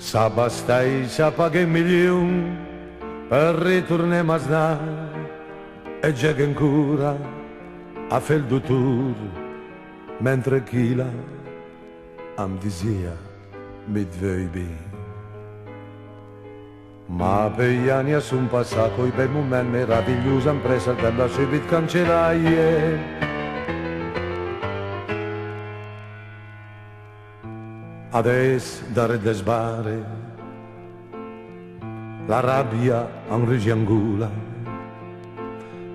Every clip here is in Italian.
S'abbastai, sa paghe un milion per ritornare a snar e già che ancora a fe il dottor mentre chi la am disia mi vuoi bene. Ma per gli anni son passati coi bei momenti meravigliosi han preso della subito cancellaie. Adesso dare de sbare la rabbia a un rigiangula,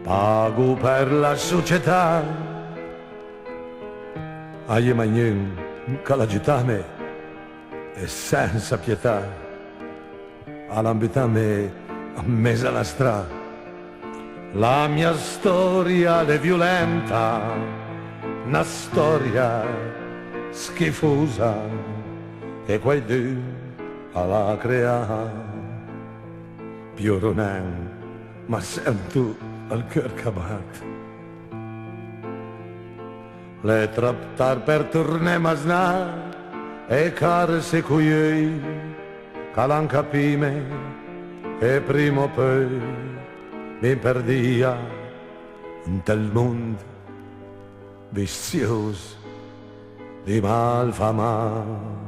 pago per la società, a gli magnin che l'agitame è senza pietà, all'ambitame a mesa la strada. La mia storia è violenta, una storia schifosa che qualcuno alla crea. Più non ma sento il cœur che batte. Le traptar per tornare a snar e care se cuiei che l'han capime e prima o poi mi perdia in tel mondo vizioso di malfamare.